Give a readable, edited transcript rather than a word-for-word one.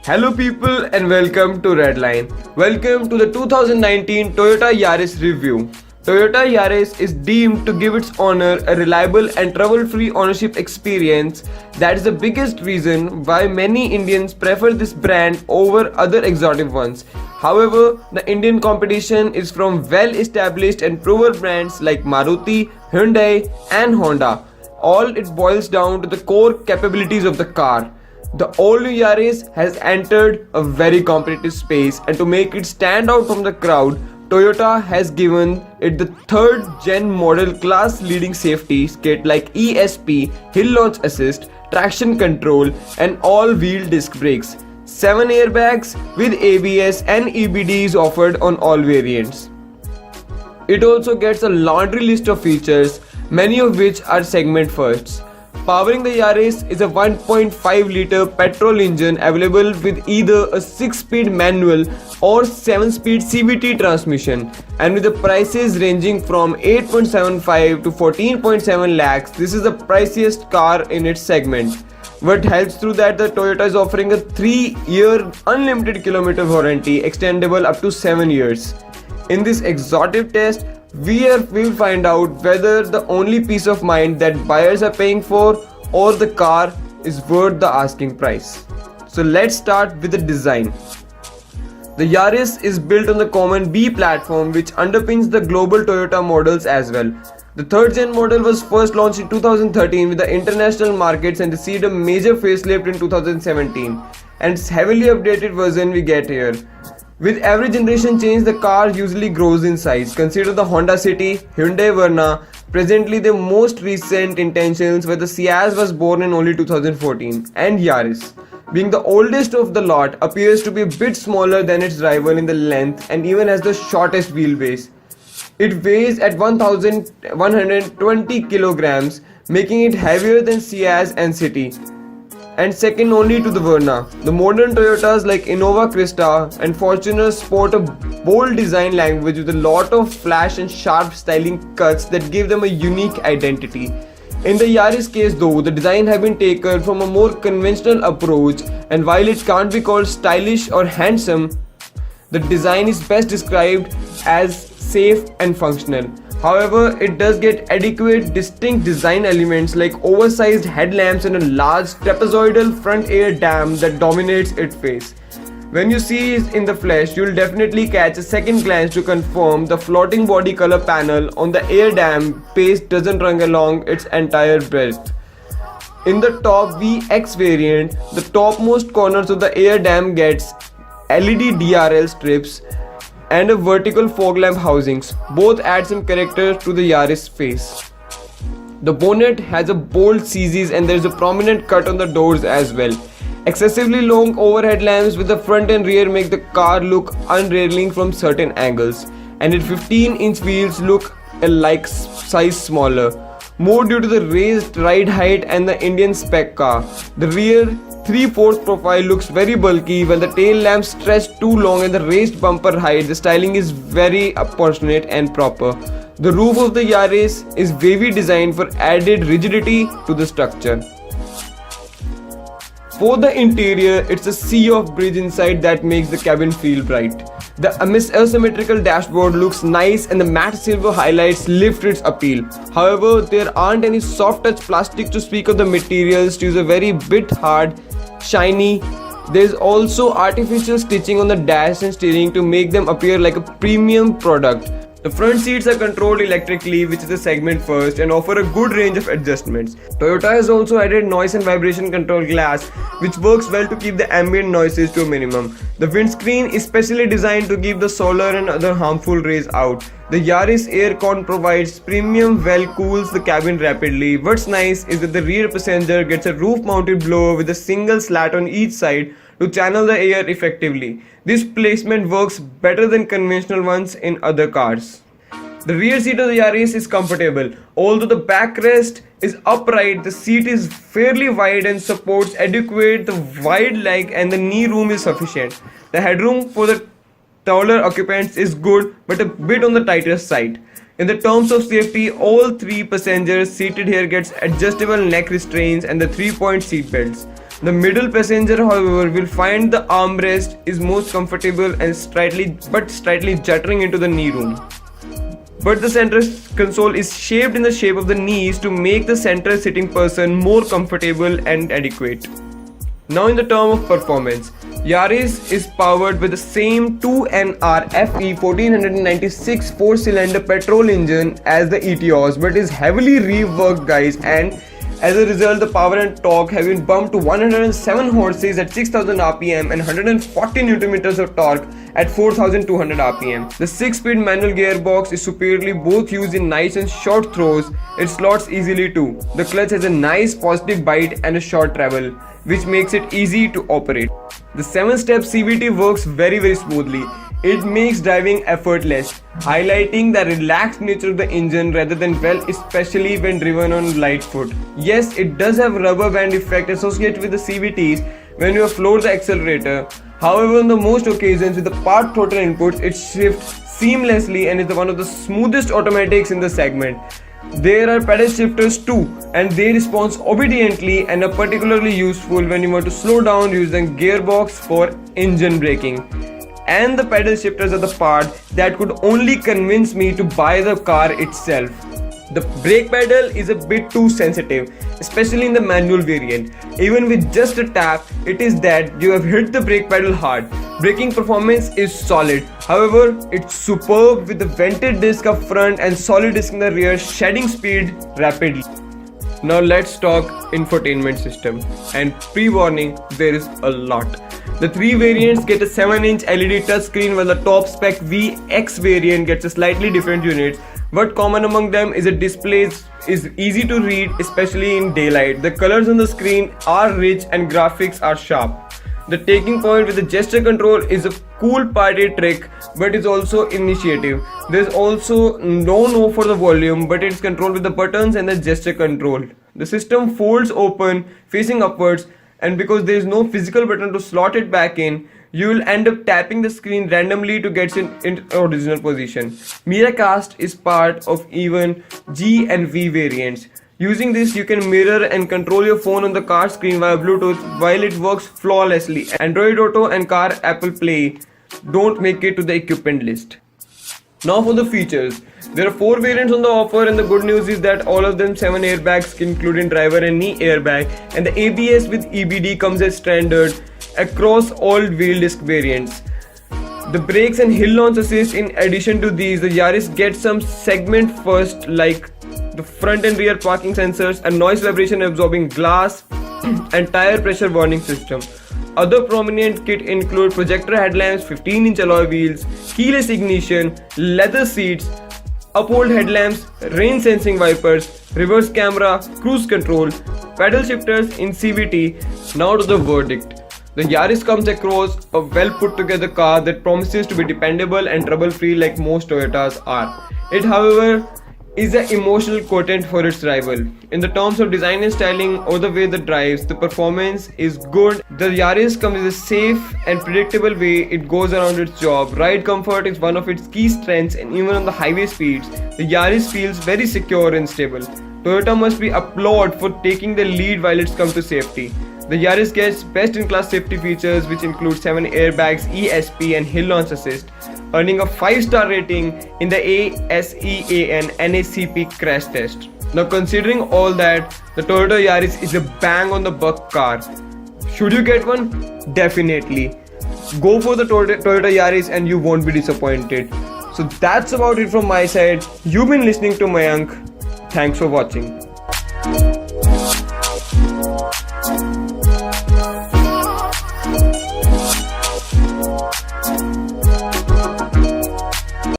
Hello people and welcome to Redline. Welcome to the 2019 Toyota Yaris review. Toyota Yaris is deemed to give its owner a reliable and trouble-free ownership experience. That is the biggest reason why many Indians prefer this brand over other exotic ones. However, the Indian competition is from well-established and proven brands like Maruti, Hyundai and Honda. All it boils down to the core capabilities of the car. The all-new Yaris has entered a very competitive space, and to make it stand out from the crowd, Toyota has given it the third gen model class leading safety kit like ESP, hill launch assist, traction control and all-wheel disc brakes. 7 airbags with ABS and EBD is offered on all variants. It also gets a laundry list of features, many of which are segment firsts. Powering the Yaris is a 1.5-litre petrol engine available with either a 6-speed manual or 7-speed CVT transmission, and with the prices ranging from 8.75 to 14.7 lakhs, this is the priciest car in its segment. What helps through that, the Toyota is offering a 3-year unlimited kilometer warranty extendable up to 7 years. In this exotic test, we'll find out whether the only peace of mind that buyers are paying for or the car is worth the asking price. So let's start with the design. The Yaris is built on the common B platform which underpins the global Toyota models as well. The third gen model was first launched in 2013 with the international markets and received a major facelift in 2017, and its heavily updated version we get here. With every generation change, the car usually grows in size. Consider the Honda City, Hyundai Verna, presently the most recent intentions where the Ciaz was born in only 2014, and Yaris, being the oldest of the lot, appears to be a bit smaller than its rival in the length and even has the shortest wheelbase. It weighs at 1120 kilograms, making it heavier than Ciaz and City, and second only to the Verna. The modern Toyotas like Innova Krista and Fortuner sport a bold design language with a lot of flash and sharp styling cuts that give them a unique identity. In the Yaris case though, the design has been taken from a more conventional approach, and while it can't be called stylish or handsome, the design is best described as safe and functional. However, it does get adequate distinct design elements like oversized headlamps and a large trapezoidal front air dam that dominates its face. When you see it in the flesh, you'll definitely catch a second glance to confirm the floating body color panel on the air dam paste doesn't run along its entire breadth. In the top VX variant, the topmost corners of the air dam gets LED DRL strips and a vertical fog lamp housings. Both add some character to the Yaris face. The bonnet has a bold CZs and there is a prominent cut on the doors as well. Excessively long overhead lamps with the front and rear make the car look unraveling from certain angles, and its 15-inch wheels look a like size smaller, more due to the raised ride height and the Indian spec car. The rear 3/4 profile looks very bulky, while the tail lamps stretch too long and the raised bumper height. The styling is very apportionate and proper. The roof of the Yaris is wavy design for added rigidity to the structure. For the interior, it's a sea of bridge inside that makes the cabin feel bright. The asymmetrical dashboard looks nice and the matte silver highlights lift its appeal. However, there aren't any soft touch plastic to speak of. The materials to use a very bit hard, shiny. There's also artificial stitching on the dash and steering to make them appear like a premium product. The front seats are controlled electrically, which is the segment first, and offer a good range of adjustments. Toyota has also added noise and vibration control glass, which works well to keep the ambient noises to a minimum. The windscreen is specially designed to keep the solar and other harmful rays out. The Yaris aircon provides premium well cools the cabin rapidly. What's nice is that the rear passenger gets a roof-mounted blower with a single slat on each side to channel the air effectively. This placement works better than conventional ones in other cars. The rear seat of the Yaris is comfortable. Although the backrest is upright, the seat is fairly wide and supports adequate the wide leg, and the knee room is sufficient. The headroom for the taller occupants is good but a bit on the tighter side. In the terms of safety, all three passengers seated here gets adjustable neck restraints and the 3-point seat belts. The middle passenger, however, will find the armrest is most comfortable and slightly juttering into the knee room. But the center console is shaped in the shape of the knees to make the center sitting person more comfortable and adequate. Now in the term of performance, Yaris is powered with the same 2NR FE 1496 4-cylinder petrol engine as the Etios, but is heavily reworked, guys, and as a result, the power and torque have been bumped to 107 horses at 6000 rpm and 140 Nm of torque at 4200 rpm. The 6-speed manual gearbox is superiorly both used in nice and short throws. It slots easily too. The clutch has a nice positive bite and a short travel, which makes it easy to operate. The 7-step CVT works very smoothly. It makes driving effortless, highlighting the relaxed nature of the engine rather than especially when driven on light foot. Yes, it does have rubber band effect associated with the CVTs when you floor the accelerator. However, on the most occasions with the part throttle inputs, it shifts seamlessly and is one of the smoothest automatics in the segment. There are pedal shifters too, and they respond obediently and are particularly useful when you want to slow down using gearbox for engine braking. And the pedal shifters are the part that could only convince me to buy the car itself. The brake pedal is a bit too sensitive, especially in the manual variant. Even with just a tap, it is that you have hit the brake pedal hard. Braking performance is solid. However, it's superb with the vented disc up front and solid disc in the rear, shedding speed rapidly. Now let's talk infotainment system, and pre-warning, there is a lot. The three variants get a 7-inch LED touchscreen, while the top spec VX variant gets a slightly different unit. What common among them is that displays is easy to read, especially in daylight. The colors on the screen are rich and graphics are sharp. The taking point with the gesture control is a cool party trick, but is also initiative. There's also no for the volume, but it's controlled with the buttons and the gesture control. The system folds open facing upwards, and because there is no physical button to slot it back in, you will end up tapping the screen randomly to get it in original position. Miracast is part of even G and V variants. Using this, you can mirror and control your phone on the car screen via Bluetooth, while it works flawlessly. Android Auto and Car Apple Play don't make it to the equipment list. Now for the features. There are 4 variants on the offer, and the good news is that all of them 7 airbags including driver and knee airbag, and the ABS with EBD comes as standard across all wheel disc variants. The brakes and hill launch assist. In addition to these, the Yaris gets some segment first like the front and rear parking sensors, a noise vibration absorbing glass and tire pressure warning system. Other prominent kit include projector headlamps, 15-inch alloy wheels, keyless ignition, leather seats, uphold headlamps, rain sensing wipers, reverse camera, cruise control, pedal shifters in CVT. Now to the verdict. The Yaris comes across a well put together car that promises to be dependable and trouble free like most Toyotas are. It, however, is an emotional quotient for its rival. In the terms of design and styling or the way it drives, the performance is good. The Yaris comes in a safe and predictable way it goes around its job. Ride comfort is one of its key strengths, and even on the highway speeds, the Yaris feels very secure and stable. Toyota must be applauded for taking the lead while it's come to safety. The Yaris gets best-in-class safety features which include 7 airbags, ESP and hill launch assist, earning a 5-star rating in the ASEAN NACP crash test. Now considering all that, the Toyota Yaris is a bang on the buck car. Should you get one? Definitely. Go for the Toyota Yaris and you won't be disappointed. So that's about it from my side. You've been listening to Mayank. Thanks for watching.